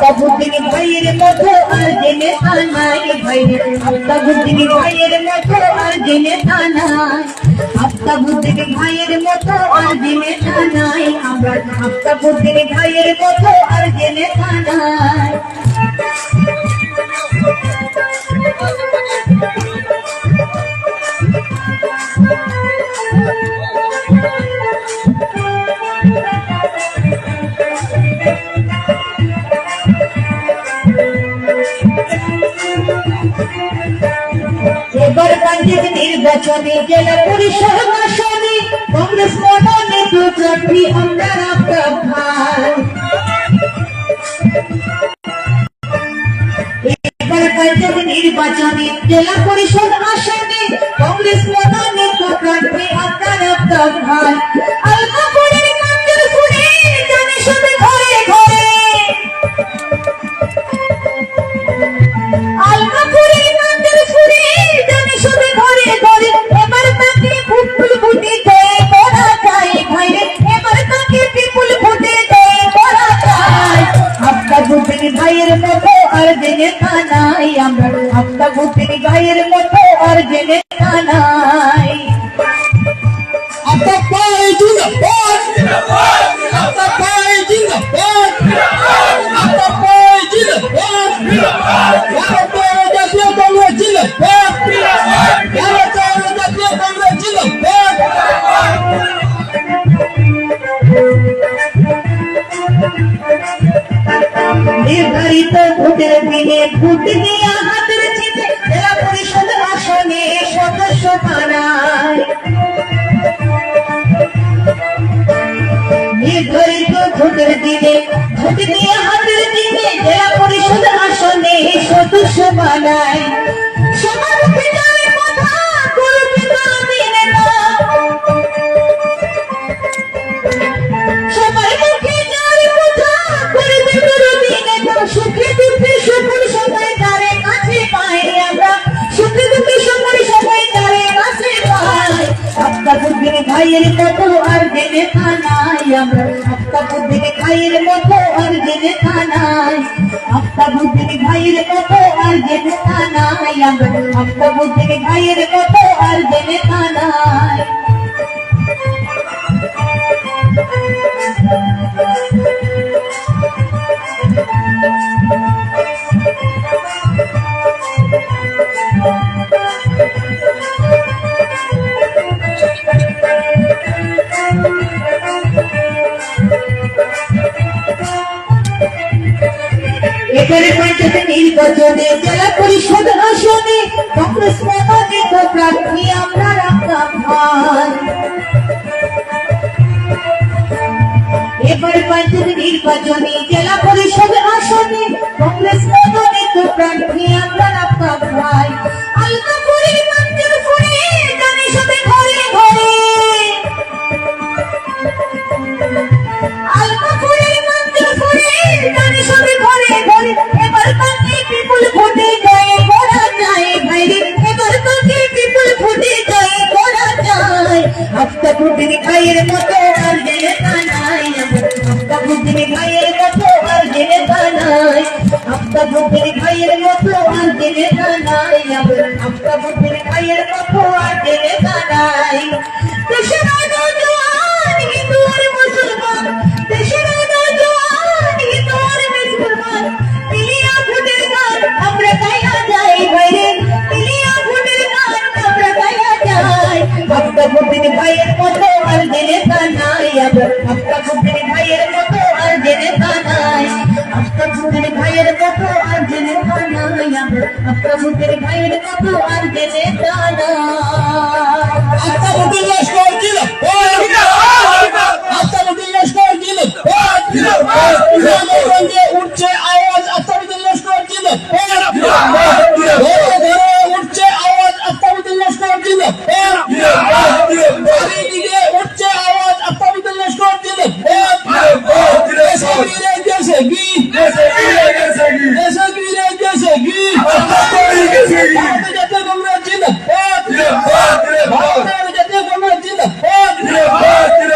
আফতাবউদ্দিন ভাইয়ের মতো আর যে নেতা নাই ভাইরে, আফতাবউদ্দিন ভাইয়ের মতো আর যে নেতা নাই, আফতাবউদ্দিন ভাইয়ের মতো আর যে নেতা নাই, আমরা আফতাবউদ্দিন ভাইয়ের মতো আর যে নেতা নাই। এবার পঞ্চায়েত নির্বাচনে জেলা পরিষদ আসনে কংগ্রেস মনোনীত প্রার্থী আমরা আফতাব ভাই। এবার পঞ্চায়েত নির্বাচনে জেলা পরিষদ আসনে কংগ্রেস মনোনীত প্রার্থী আমরা আফতাব ভাই। আলমাপুরের কাঞ্চন ফুলে জানে সবে ঘরে ঘরে, আলমাপুরের কাঞ্চন ফুলে জানে সবে ঘরে ঘরে, এবার তাকে বিপুল ভোটে জয় করা যায় ভাইরে, এবার তাকে বিপুল ভোটে জয় করা যায়। আফতাবউদ্দিন ভাইয়ের মতো আর যে নেতা নাই, আমরা আফতাবউদ্দিন ভাইয়ের মতো আর যে নেতা নাই। আফতাব ভাই জিন্দাবাদ, আফতাব ভাই জিন্দাবাদ, আফতাব ভাই জিন্দাবাদ, ভারতের জাতীয় কংগ্রেস জিন্দাবাদ, ভারতের জাতীয় কংগ্রেস জিন্দাবাদ। নির্ধারিত ভোটের দিনে ভোট দিয়া হাতের চিঠি জেলা পরিষদ আসনে সদস্য বানায়। নির্ধারিত ভোটের দিনে ভোট দিয়া হাতের চিঠি জেলা পরিষদ আসনে সদস্য বানায়। সবার মুখে যার কথা করবে কোনদিন না, সবার মুখে যার কথা করবে কোনদিন না, সুখে দুঃখে সকল সময় তারে কাছে পাই আমরা, সুখে দুঃখে সকল সময় তারে কাছে পাই। আফতাবউদ্দিন ভাইয়ের মতো আর যে নেতা নাই, আমরা আফতাবউদ্দিন ভাইয়ের মতো আর যে নেতা নাই, আফতাবউদ্দিন ভাইয়ের মতো আর যে নেতা নাই, আমরা আফতাবউদ্দিন ভাইয়ের মতো আর যে নেতা নাই। এবারে পঞ্চায়েত নির্বাচনে জেলা পরিষদ আসনে কংগ্রেস মনোনীত প্রার্থী আমরা আফতাব ভাই। এবারে পঞ্চায়েত নির্বাচনে জেলা পরিষদ আসনে কংগ্রেস মনোনীত প্রার্থী আমরা আফতাব ভাই। আলমাপুরের কাঞ্চন ফুলে জানে সবে ঘরে ঘরে, আলমাপুরের কাঞ্চন ফুলে জানে সবে ঘরে ঘরে, এবার তাকে বিপুল ভোটে জয় করা যায় ভাইরে, এবার তাকে বিপুল ভোটে জয় করা যায়। আফতাবউদ্দিন ভাইয়ের মতো আর যে নেতা নাই, আফতাবউদ্দিন ভাইয়ের মতো আর যে নেতা নাই, আফতাবউদ্দিন ভাইয়ের মতো আর যে নেতা নাই, আফতাবউদ্দিন ভাইয়ের মতো আর যে নেতা নাই। দেশের নওজোয়ান হিন্দু আর মুসলমান, দেশের নওজোয়ান হিন্দু আর মুসলমান, মিলিয়া ভোটের গান আমরা গাইয়া যাই ভাইরে, মিলিয়া ভোটের গান আমরা গাইয়া যাই। আফতাবউদ্দিন ভাইয়ের মতো আর যে নেতা নাই, আফতাবউদ্দিন ভাইয়ের মতো আর যে নেতা নাই, আফতাবউদ্দিন ভাইয়ের মতো আর যে নেতা নাই, আফতাবউদ্দিন ভাইয়ের মতো আর যে নেতা নাই। আফতাবউদ্দিন লস্কর জিন্দাবাদ, আফতাবউদ্দিন লস্কর জিন্দাবাদ, গ্রামে উঠছে আওয়াজ আফতাবউদ্দিন লস্কর জিন্দাবাদ, ঘরে ঘরে উঠছে আওয়াজ আফতাবউদ্দিন লস্কর জিন্দাবাদ, চারিদিকে উঠছে আওয়াজ আফতাবউদ্দিন লস্কর জিন্দাবাদ। দেশে গিরে গেছে কি, দেশে গিরে গেছে কি, ভারতের জাতীয় কংগ্রেস জিন্দাবাদ, ভারতের জাতীয় কংগ্রেস জিন্দাবাদ,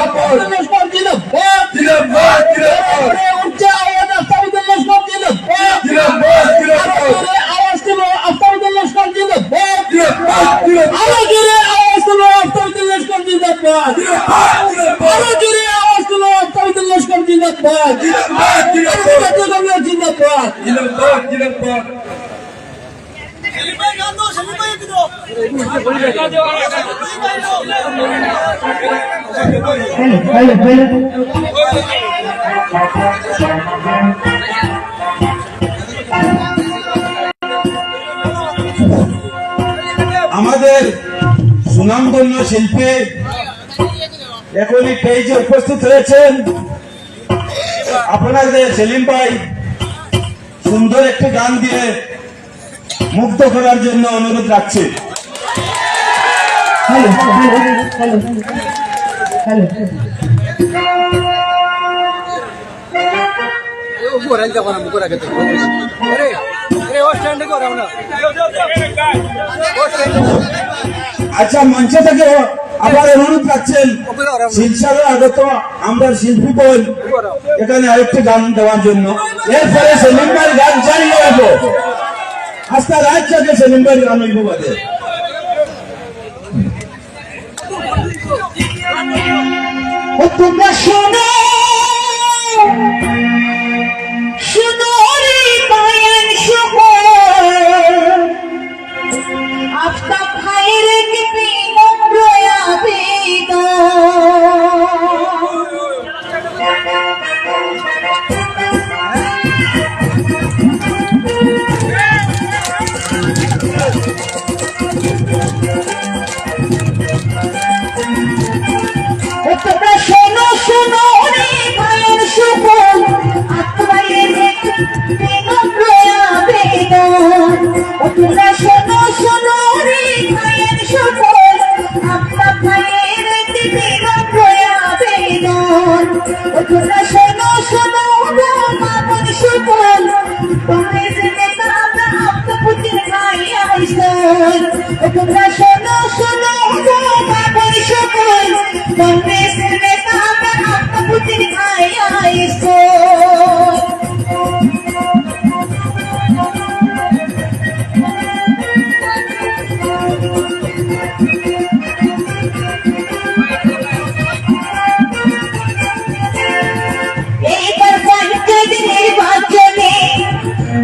আফতাবউদ্দিন লস্কর জিন্দাবাদ, উঠছে আওয়াজ আফতাবউদ্দিন লস্কর জিন্দাবাদ। জিন্দাবাদ জাতীয় কংগ্রেস জিন্দাবাদ আমাদের সুনামধন্য শিল্পী এখনই পেজে উপস্থিত হয়েছেন। আপনাদের সেলিম ভাই সুন্দর একটি গান দিয়ে মুগ্ধ করার জন্য অনুরোধ রাখছি। আচ্ছা, মঞ্চ থেকে আবার অনুরোধ রাখছেন শিলচরে আগত আমরা শিল্পী বল এখানে আরেকটি গান দেওয়ার জন্য। এরপরে সেলিম ভাই গান চালিয়ে যাবো, আস্তে রাত থেকে সেলিম ভাই গান হইব বাদে। তোমরা শোনো শোনো রে বায়ান শোনো আফতাব ভাইয়ের কি বিনম্র তোমরা শোনো শোনো রে বায়ান শোনো আফতাব ভাইয়ের কি বিনম্র আবেদন। তোমরা শোনো শোনো রে বায়ান শোনো আফতাব ভাইয়ের কি বিনম্র আবেদন। তোমরা শোনো শোনো মামন সুবল কংগ্রেস নেতা আফতাবুদ্দিন ভাই আইসন। তোমরা শোনো শোনো মামন সুবল কংগ্রেস নেতা আফতাবুদ্দিন ভাই আইসন। এইবার পঞ্চায়েত নির্বাচনে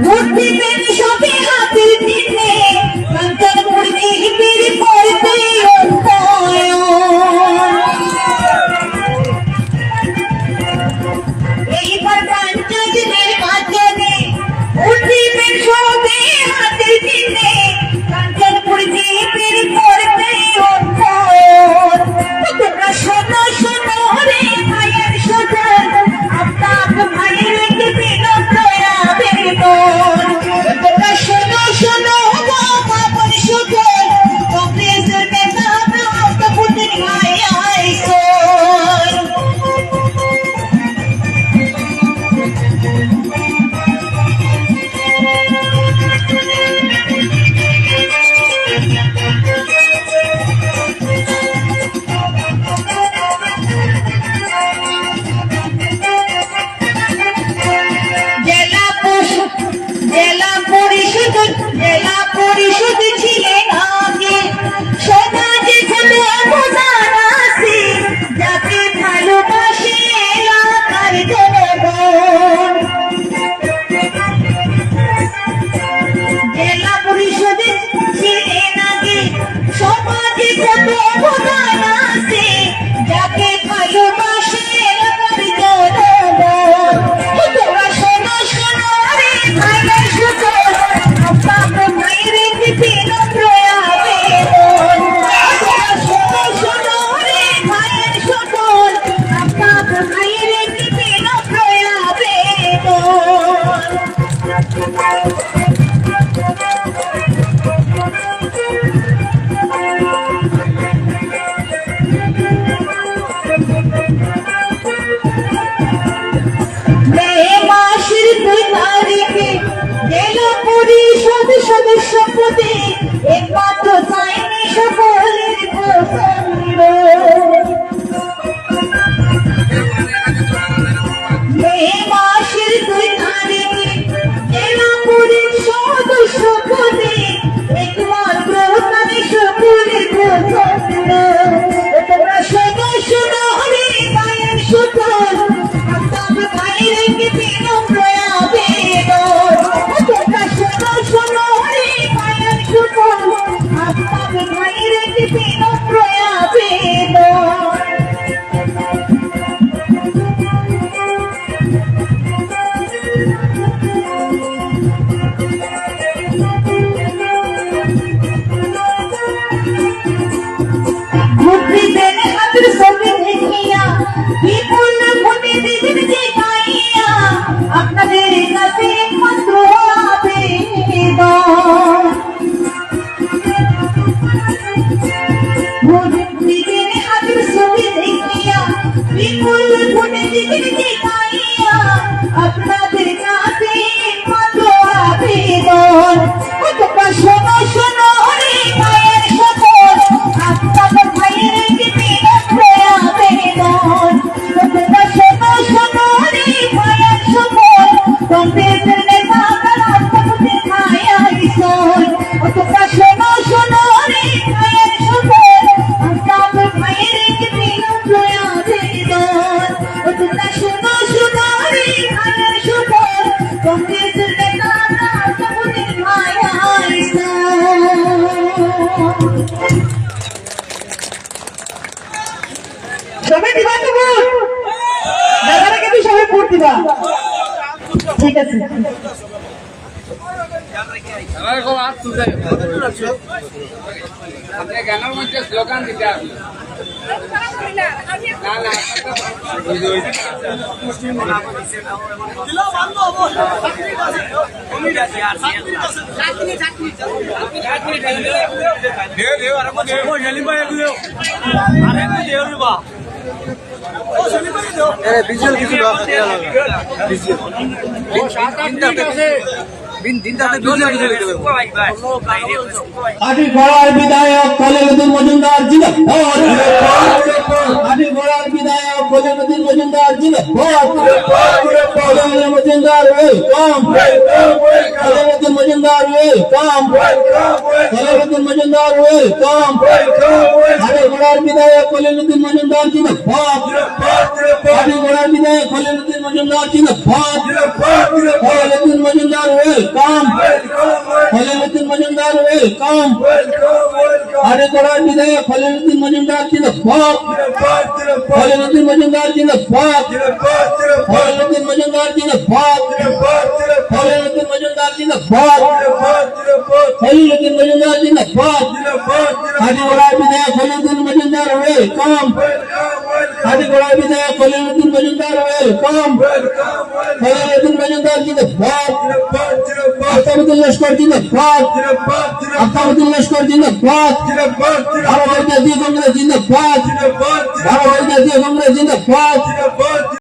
ভোট দিবেন সবে হাতের দিনে কাঞ্চনপুর বিজেপির করবে এইবার পঞ্চায়েত নির্বাচনে ভোট দিবেন সবে হাতের দিনে কাঞ্চনপুর বিজেপির করবে তোমরা শোনো শোনো রে ভাইয়ের সজন আফতাব ভাইয়ের কি বিনম্র আবেদন। তোমরা শোনো শোনো মামন সুবল কংগ্রেস নেতা আফতাবুদ্দিন ভাই আইসন। জেলা পরিষদ ছিলেন আগে সমাজে কত অবদান আছে যাকে ভালোবাসে এলাকার জনগণ। জেলা পরিষদ ছিলেন আগে সমাজে কত অবদান আছে যাকে ভালোবাসে এলাকার জনগণ। তোমরা শোনো শোনো রে ভাইয়ের সুজন আফতাব ভাইয়ের কি বিনম্র আবেদন। তোমরা শোনো শোনো রে ভাইয়ের সুজন আফতাব ভাইয়ের কি বিনম্র আবেদন। মে মাসের 2 তারিখে জেলা পরিষদ সদস্য পদে একমাত্র চাইনি সকলের পছন্দ। মে মাসের 2 তারিখে জেলা পরিষদ সদস্য পদে একমাত্র চাইনি সকলের পছন্দ। তোমরা শোনো শোনো রে ভাইয়ের সুজন আফতাব আপনাদের কাছে মাত্র আবেদন ভোট দিবেন হাতের ছবি দেখিয়া বিপুল ভোটে দিবেন দেখাইয়া আপনাদের কাছে মাত্র আবেদন তোমরা শোনো শোনো রে মায়ের শপথ আপনাদের ভাইয়ের বিনম্র আবেদন তোমরা শোনো শোনো রে মায়ের শপথ কংগ্রেসের নেতা রাষ্ট্রপতি খায়া দিশন তোমরা শোনো শোনো রে মায়ের শপথ আপনাদের ভাইয়ের বিনম্র আবেদন তোমরা শোনো শোনো রে মায়ের শপথ কংগ্রেসের নেতা রাষ্ট্রপতি খায়া দিশন সবাই দিবা তো ভোট দাদারা কিন্তু সবাই ভোট দিবা ঠিক আছে গানের মধ্যে স্লোগান দিতে হবে আটি গড়ার বিধায়ক কলিমুদ্দিন মজুমদার জিন্দাবাদ আটি গড়ার বিধায়ক কলিমুদ্দিন মজুমদার জিন্দাবাদ Kalimuddin Majumdar welcome Kalimuddin Majumdar welcome Kalimuddin Majumdar welcome আটি গড়ার বিধায়ক কলিমুদ্দিন মজুমদার জিন্দাবাদ আটি গড়ার বিধায়ক কলিমুদ্দিন মজুমদার জিন্দাবাদ কলিমুদ্দিন মজুমদার ওয়েলকাম কলিমুদ্দিন মজুমদার ওয়েলকাম আরে গড়ার বিধায়ক কলিমুদ্দিন মজুমদার জিন্দাবাদ কলিমুদ্দিন মজুমদার জিন্দাবাদ কলিমুদ্দিন মজুমদার জিন্দাবাদ কলিমুদ্দিন মজুমদার জিন্দাবাদ কলিমুদ্দিন মজুমদার জিন্দাবাদ আরে গড়ার বিধায়ক কলিমুদ্দিন মজুমদার ওয়েলকাম আরে গড়ার বিধায়ক কলিমুদ্দিন মজুমদার ওয়েলকাম কলিমুদ্দিন মজুমদার জিন্দাবাদ আফতাবুদ্দিন লস্কর জিন্দাবাদ আফতাবুদ্দিন লস্কর জিন্দাবাদ ভারতের জাতীয় কংগ্রেস জিন্দাবাদ ভারতের জাতীয় কংগ্রেস জিন্দাবাদ